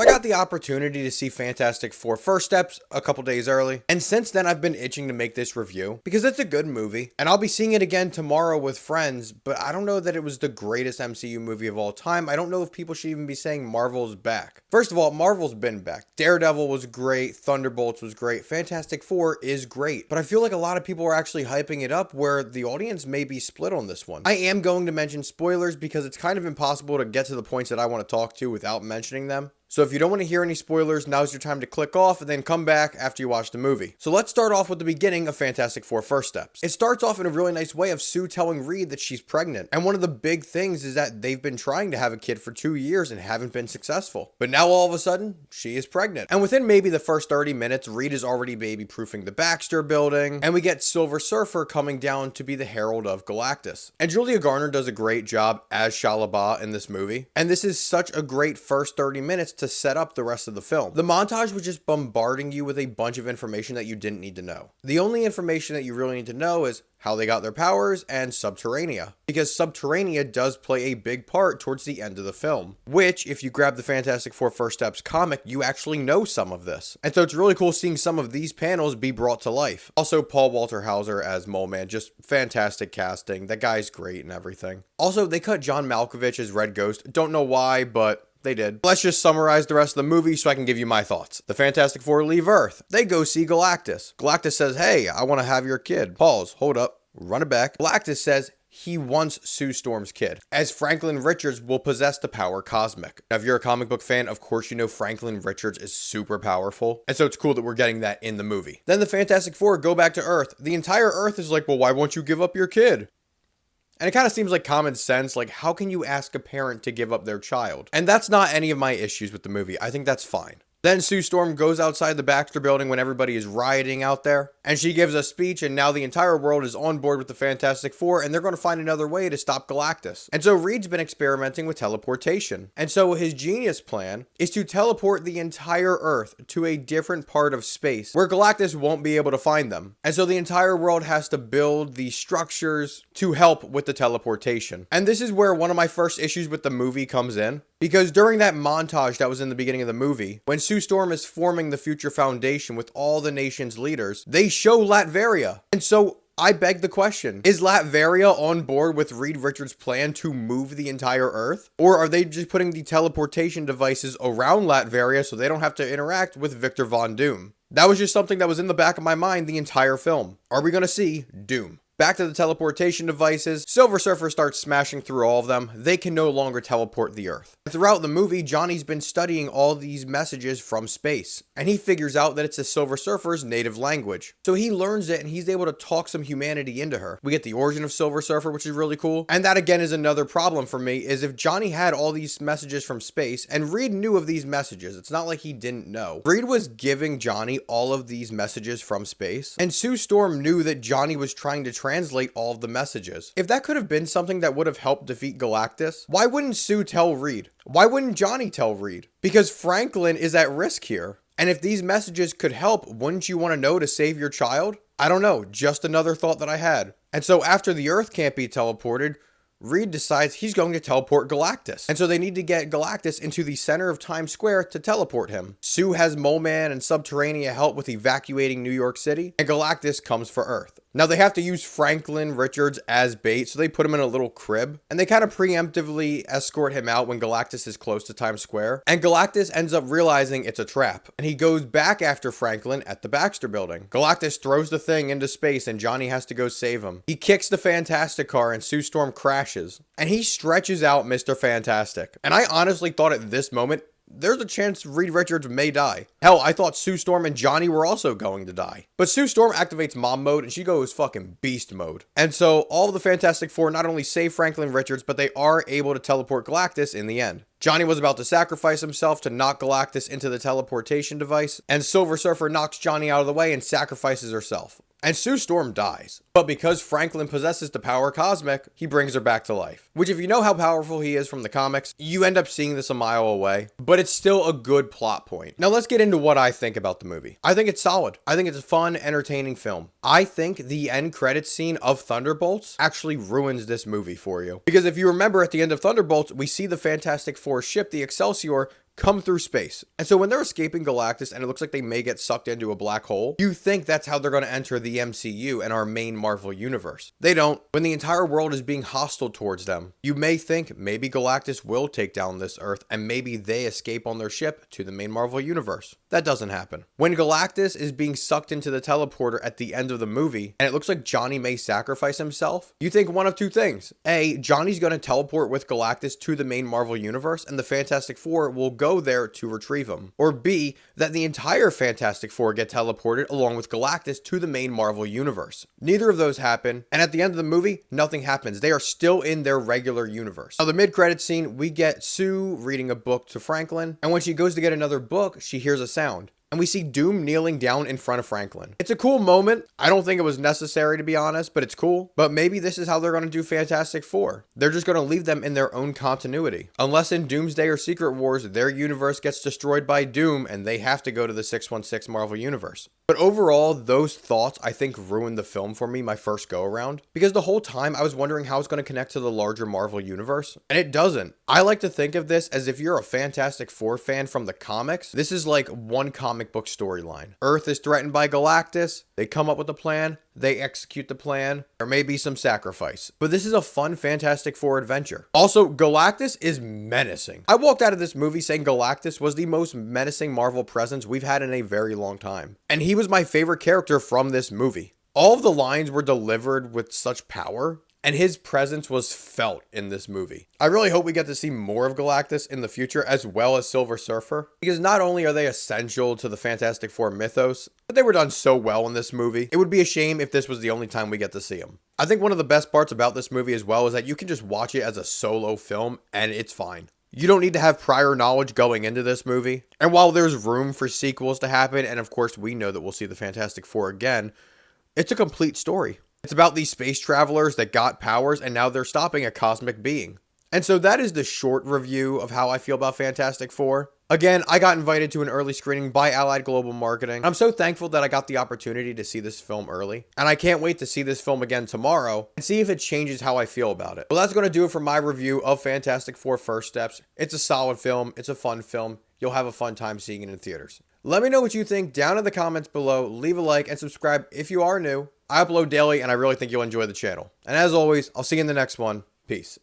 I got the opportunity to see Fantastic Four First Steps a couple days early, and since then I've been itching to make this review because it's a good movie, and I'll be seeing it again tomorrow with friends, but I don't know that it was the greatest MCU movie of all time. I don't know if people should even be saying Marvel's back. First of all, Marvel's been back. Daredevil was great, Thunderbolts was great, Fantastic Four is great, but I feel like a lot of people are actually hyping it up where the audience may be split on this one. I am going to mention spoilers because it's kind of impossible to get to the points that I want to talk to without mentioning them. So if you don't want to hear any spoilers, now's your time to click off and then come back after you watch the movie. So let's start off with the beginning of Fantastic Four First Steps. It starts off in a really nice way of Sue telling Reed that she's pregnant. And one of the big things is that they've been trying to have a kid for 2 years and haven't been successful. But now all of a sudden, she is pregnant. And within maybe the first 30 minutes, Reed is already baby-proofing the Baxter building. And we get Silver Surfer coming down to be the Herald of Galactus. And Julia Garner does a great job as Shalaba in this movie. And this is such a great first 30 minutes to set up the rest of the film. The montage was just bombarding you with a bunch of information that you didn't need to know. The only information that you really need to know is how they got their powers and Subterranea, because Subterranea does play a big part towards the end of the film, which if you grab the Fantastic Four First Steps comic, you actually know some of this. And so it's really cool seeing some of these panels be brought to life. Also, Paul Walter Hauser as Mole Man, just fantastic casting. That guy's great and everything. Also, they cut John Malkovich as Red Ghost. Don't know why, but they did. Let's just summarize the rest of the movie so I can give you my thoughts. The Fantastic Four leave Earth. They go see Galactus. Galactus says, hey, I want to have your kid. Pause. Hold up. Run it back. Galactus says he wants Sue Storm's kid, as Franklin Richards will possess the power cosmic. Now, if you're a comic book fan, of course you know Franklin Richards is super powerful, and so it's cool that we're getting that in the movie. Then the Fantastic Four go back to Earth. The entire Earth is like, well, why won't you give up your kid? And it kind of seems like common sense, like how can you ask a parent to give up their child? And that's not any of my issues with the movie. I think that's fine. Then Sue Storm goes outside the Baxter building when everybody is rioting out there, and she gives a speech, and now the entire world is on board with the Fantastic Four, and they're going to find another way to stop Galactus. And so Reed's been experimenting with teleportation. And so his genius plan is to teleport the entire Earth to a different part of space where Galactus won't be able to find them. And so the entire world has to build the structures to help with the teleportation. And this is where one of my first issues with the movie comes in. Because during that montage that was in the beginning of the movie, when Sue Storm is forming the Future Foundation with all the nation's leaders, they show Latveria. And so I beg the question, is Latveria on board with Reed Richards' plan to move the entire Earth? Or are they just putting the teleportation devices around Latveria so they don't have to interact with Victor Von Doom? That was just something that was in the back of my mind the entire film. Are we going to see Doom? Back to the teleportation devices, Silver Surfer starts smashing through all of them. They can no longer teleport the Earth. Throughout the movie, Johnny's been studying all these messages from space, and he figures out that it's the Silver Surfer's native language. So he learns it, and he's able to talk some humanity into her. We get the origin of Silver Surfer, which is really cool. And that again is another problem for me, is if Johnny had all these messages from space, and Reed knew of these messages, it's not like he didn't know. Reed was giving Johnny all of these messages from space, and Sue Storm knew that Johnny was trying to translate all of the messages. If that could have been something that would have helped defeat Galactus, why wouldn't Sue tell Reed? Why wouldn't Johnny tell Reed? Because Franklin is at risk here. And if these messages could help, wouldn't you want to know to save your child? I don't know, just another thought that I had. And so after the Earth can't be teleported, Reed decides he's going to teleport Galactus. And so they need to get Galactus into the center of Times Square to teleport him. Sue has Mole Man and Subterranea help with evacuating New York City, and Galactus comes for Earth. Now they have to use Franklin Richards as bait, so they put him in a little crib, and they kind of preemptively escort him out when Galactus is close to Times Square, and Galactus ends up realizing it's a trap, and he goes back after Franklin at the Baxter building. Galactus throws the thing into space, and Johnny has to go save him. He kicks the Fantastic car, and Sue Storm crashes, and he stretches out Mr. Fantastic. And I honestly thought at this moment, there's a chance Reed Richards may die. Hell, I thought Sue Storm and Johnny were also going to die. But Sue Storm activates mom mode and she goes fucking beast mode. And so all of the Fantastic Four not only save Franklin Richards, but they are able to teleport Galactus in the end. Johnny was about to sacrifice himself to knock Galactus into the teleportation device, and Silver Surfer knocks Johnny out of the way and sacrifices herself. And Sue Storm dies. But because Franklin possesses the power cosmic, he brings her back to life. Which, if you know how powerful he is from the comics, you end up seeing this a mile away. But it's still a good plot point. Now let's get into what I think about the movie. I think it's solid. I think it's a fun, entertaining film. I think the end credits scene of Thunderbolts actually ruins this movie for you. Because if you remember at the end of Thunderbolts, we see the Fantastic Four ship, the Excelsior, come through space. And so when they're escaping Galactus and it looks like they may get sucked into a black hole, you think that's how they're going to enter the MCU and our main Marvel universe. They don't. When the entire world is being hostile towards them, you may think maybe Galactus will take down this Earth and maybe they escape on their ship to the main Marvel universe. That doesn't happen. When Galactus is being sucked into the teleporter at the end of the movie and it looks like Johnny may sacrifice himself, you think one of two things. A, Johnny's going to teleport with Galactus to the main Marvel universe and the Fantastic Four will go there to retrieve him. Or B, that the entire Fantastic Four get teleported along with Galactus to the main Marvel universe. Neither of those happen, and at the end of the movie, nothing happens. They are still in their regular universe. Now, the mid-credits scene, we get Sue reading a book to Franklin, and when she goes to get another book, she hears a sound. And we see Doom kneeling down in front of Franklin. It's a cool moment. I don't think it was necessary, to be honest, but it's cool. But maybe this is how they're going to do Fantastic Four. They're just going to leave them in their own continuity. Unless in Doomsday or Secret Wars, their universe gets destroyed by Doom and they have to go to the 616 Marvel universe. But overall, those thoughts, I think, ruined the film for me my first go around. Because the whole time I was wondering how it's going to connect to the larger Marvel universe. And it doesn't. I like to think of this as if you're a Fantastic Four fan from the comics, this is like one comic book storyline. Earth is threatened by Galactus. They come up with a plan. They execute the plan. There may be some sacrifice. But this is a fun Fantastic Four adventure. Also, Galactus is menacing. I walked out of this movie saying Galactus was the most menacing Marvel presence we've had in a very long time. And he was my favorite character from this movie. All of the lines were delivered with such power. And his presence was felt in this movie. I really hope we get to see more of Galactus in the future as well as Silver Surfer. Because not only are they essential to the Fantastic Four mythos, but they were done so well in this movie. It would be a shame if this was the only time we get to see them. I think one of the best parts about this movie as well is that you can just watch it as a solo film and it's fine. You don't need to have prior knowledge going into this movie. And while there's room for sequels to happen, and of course we know that we'll see the Fantastic Four again, it's a complete story. It's about these space travelers that got powers and now they're stopping a cosmic being. And so that is the short review of how I feel about Fantastic Four. Again, I got invited to an early screening by Allied Global Marketing. I'm so thankful that I got the opportunity to see this film early. And I can't wait to see this film again tomorrow and see if it changes how I feel about it. Well, that's going to do it for my review of Fantastic Four First Steps. It's a solid film. It's a fun film. You'll have a fun time seeing it in theaters. Let me know what you think down in the comments below. Leave a like and subscribe if you are new. I upload daily and I really think you'll enjoy the channel. And as always, I'll see you in the next one. Peace.